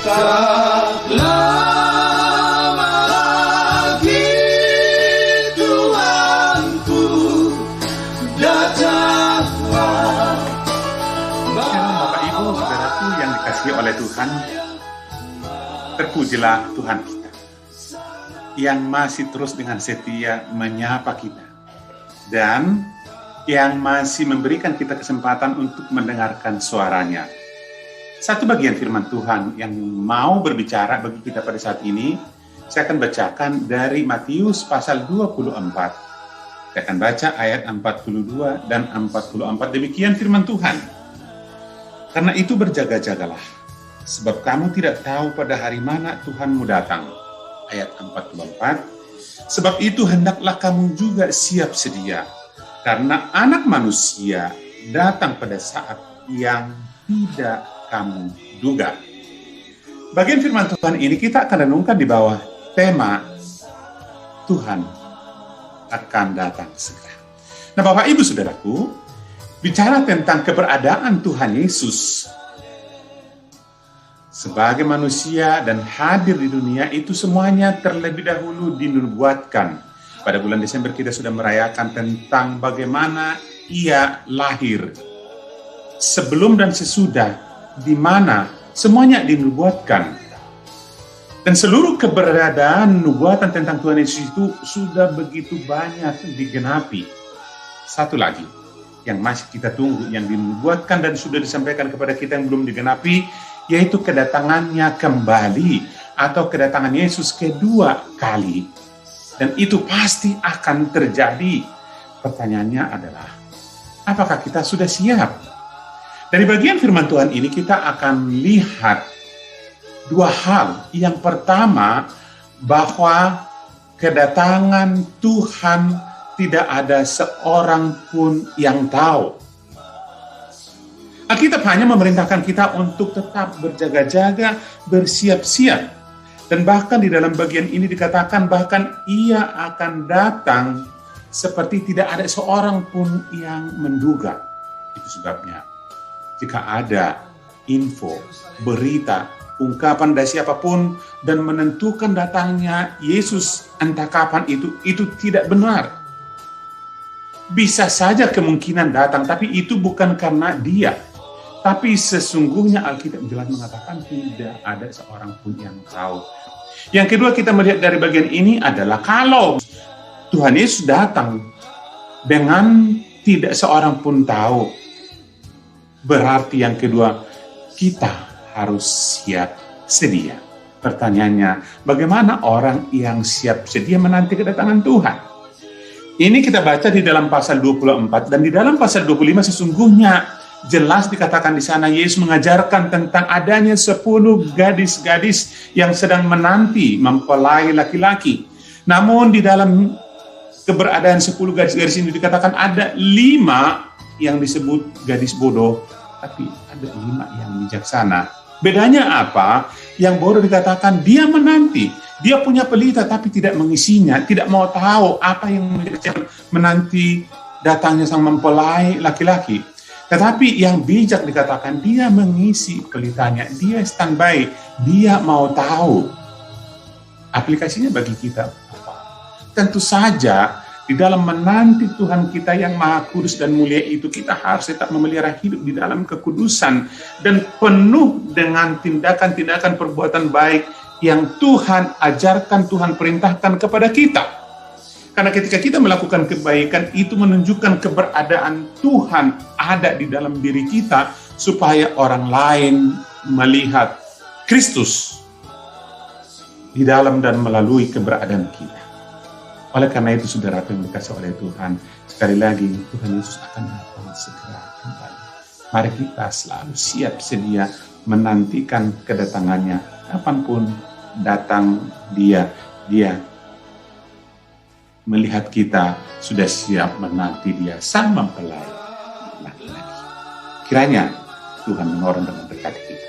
Tak lama lagi Tuhanku datanglah. Bapak Ibu, saudaraku yang dikasihi oleh Tuhan, terpujilah Tuhan kita yang masih terus dengan setia menyapa kita dan yang masih memberikan kita kesempatan untuk mendengarkan suaranya. Satu bagian firman Tuhan yang mau berbicara bagi kita pada saat ini, saya akan bacakan dari Matius pasal 24. Saya akan baca ayat 42 dan 44. Demikian firman Tuhan. Karena itu berjaga-jagalah, sebab kamu tidak tahu pada hari mana Tuhanmu datang. Ayat 44. Sebab itu hendaklah kamu juga siap sedia, karena Anak Manusia datang pada saat yang tidak kamu duga. Bagian firman Tuhan ini kita akan renungkan di bawah tema Tuhan akan datang segera. Nah, Bapak Ibu Saudaraku, bicara tentang keberadaan Tuhan Yesus sebagai manusia dan hadir di dunia, itu semuanya terlebih dahulu dinubuatkan. Pada bulan Desember kita sudah merayakan tentang bagaimana Ia lahir. Sebelum dan sesudah, di mana semuanya dinubuatkan. Dan seluruh keberadaan nubuatan tentang Tuhan Yesus itu sudah begitu banyak digenapi. Satu lagi yang masih kita tunggu, yang dinubuatkan dan sudah disampaikan kepada kita yang belum digenapi, yaitu kedatangannya kembali atau kedatangan Yesus kedua kali. Dan itu pasti akan terjadi. Pertanyaannya adalah, apakah kita sudah siap? Dari bagian firman Tuhan ini kita akan lihat dua hal. Yang pertama, bahwa kedatangan Tuhan tidak ada seorang pun yang tahu. Alkitab hanya memerintahkan kita untuk tetap berjaga-jaga, bersiap-siap. Dan bahkan di dalam bagian ini dikatakan bahkan Ia akan datang seperti tidak ada seorang pun yang menduga. Itu sebabnya jika ada info, berita, ungkapan dari siapapun dan menentukan datangnya Yesus entah kapan itu tidak benar. Bisa saja kemungkinan datang, tapi itu bukan karena Dia. Tapi sesungguhnya Alkitab jelas mengatakan tidak ada seorang pun yang tahu. Yang kedua kita melihat dari bagian ini adalah kalau Tuhan Yesus datang dengan tidak seorang pun tahu, berarti yang kedua, kita harus siap sedia. Pertanyaannya, bagaimana orang yang siap sedia menanti kedatangan Tuhan? Ini kita baca di dalam pasal 24, dan di dalam pasal 25 sesungguhnya jelas dikatakan di sana Yesus mengajarkan tentang adanya 10 gadis-gadis yang sedang menanti mempelai laki-laki. Namun di dalam keberadaan 10 gadis-gadis ini dikatakan ada 5 yang disebut gadis bodoh, tapi ada 5 yang bijaksana. Bedanya apa? Yang bodoh dikatakan dia menanti, dia punya pelita tapi tidak mengisinya, tidak mau tahu apa yang menanti datangnya sang mempelai laki-laki. Tetapi yang bijak dikatakan dia mengisi pelitanya, dia standby, dia mau tahu. Aplikasinya bagi kita apa? Tentu saja di dalam menanti Tuhan kita yang Maha Kudus dan mulia itu, kita harus tetap memelihara hidup di dalam kekudusan dan penuh dengan tindakan-tindakan perbuatan baik yang Tuhan ajarkan, Tuhan perintahkan kepada kita. Karena ketika kita melakukan kebaikan, itu menunjukkan keberadaan Tuhan ada di dalam diri kita, supaya orang lain melihat Kristus di dalam dan melalui keberadaan kita. Oleh karena itu, saudara yang dikasihi oleh Tuhan, sekali lagi Tuhan Yesus akan datang segera kembali. Mari kita selalu siap sedia menantikan kedatangannya. Kapanpun datang Dia melihat kita sudah siap menanti Dia sang mempelai laki-laki. Kiranya Tuhan menolong dan memberkati kita.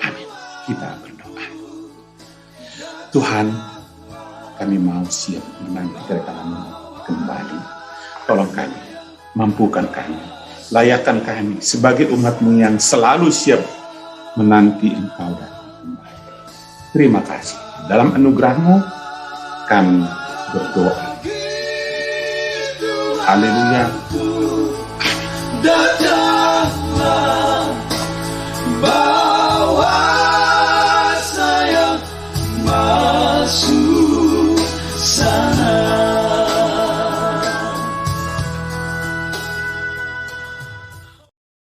Amin. Kita berdoa. Tuhan, kami mau siap menanti kedatangan-Mu kembali. Tolong kami, mampukan kami, layakkan kami sebagai umat-Mu yang selalu siap menanti Engkau datang. Terima kasih. Dalam anugerah-Mu kami berdoa. Haleluya.